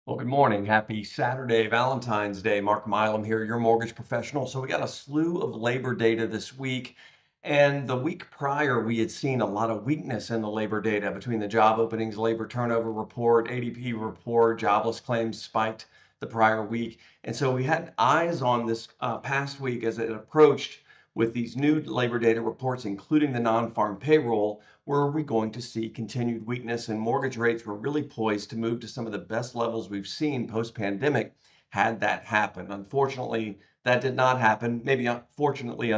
Well, good morning. Happy Saturday, Valentine's Day. Mark Milam here, your mortgage professional. So we got a slew of labor data this week. And the week prior, we had seen a lot of weakness in the labor data between the job openings, labor turnover report, ADP report, jobless claims spiked the prior week. And so we had eyes on this past week as it approached with these new labor data reports, including the non-farm payroll. Were we going to see continued weakness? And mortgage rates were really poised to move to some of the best levels we've seen post-pandemic had that happened. Unfortunately, that did not happen. Maybe unfortunately,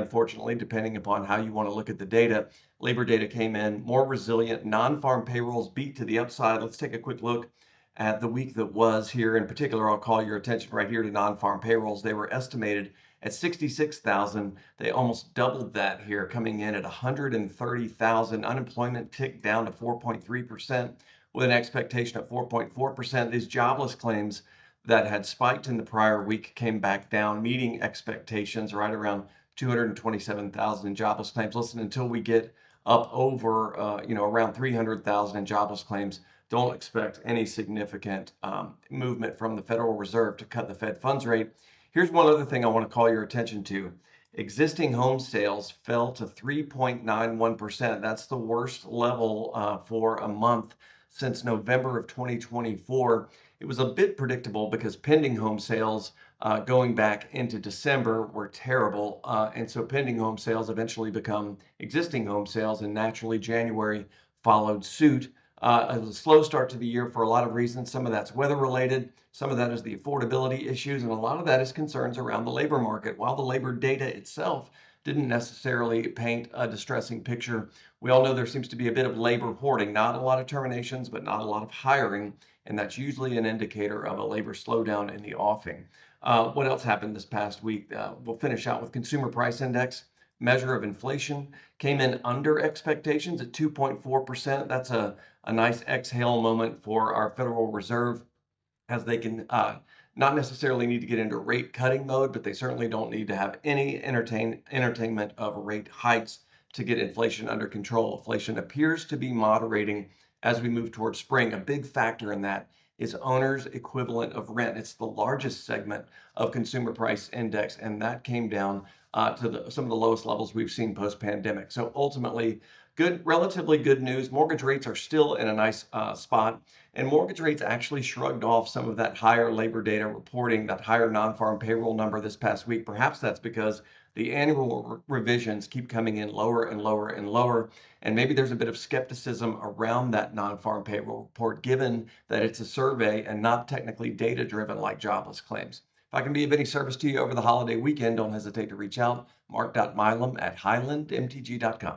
depending upon how you want to look at the data. Labor data came in more resilient. Non-farm payrolls beat to the upside. Let's take a quick look at the week that was here. In particular, I'll call your attention right here to non-farm payrolls. They were estimated at 66,000. They almost doubled that here, coming in at 130,000. Unemployment ticked down to 4.3% with an expectation of 4.4%. These jobless claims that had spiked in the prior week came back down, meeting expectations right around 227,000 in jobless claims. Listen, until we get up over, around 300,000 in jobless claims, don't expect any significant movement from the Federal Reserve to cut the Fed funds rate. Here's one other thing I want to call your attention to. Existing home sales fell to 3.91%. That's the worst level for a month since November of 2024. It was a bit predictable because pending home sales going back into December were terrible. And so pending home sales eventually become existing home sales, and naturally January followed suit. It was a slow start to the year for a lot of reasons. Some of that's weather related, some of that is the affordability issues, and a lot of that is concerns around the labor market. While the labor data itself didn't necessarily paint a distressing picture, we all know there seems to be a bit of labor hoarding, not a lot of terminations, but not a lot of hiring, and that's usually an indicator of a labor slowdown in the offing. What else happened this past week? We'll finish out with consumer price index. Measure of inflation came in under expectations at 2.4%. That's a nice exhale moment for our Federal Reserve, as they can not necessarily need to get into rate cutting mode, but they certainly don't need to have any entertainment of rate hikes to get inflation under control. Inflation appears to be moderating as we move towards spring. A big factor in that is owner's equivalent of rent. It's the largest segment of consumer price index, and that came down to some of the lowest levels we've seen post-pandemic. So ultimately, relatively good news. Mortgage rates are still in a nice spot, and mortgage rates actually shrugged off some of that higher labor data reporting, that higher non-farm payroll number this past week. Perhaps that's because the annual revisions keep coming in lower and lower and lower. And maybe there's a bit of skepticism around that non-farm payroll report, given that it's a survey and not technically data driven like jobless claims. If I can be of any service to you over the holiday weekend, don't hesitate to reach out. Mark.Milam at highlandmtg.com.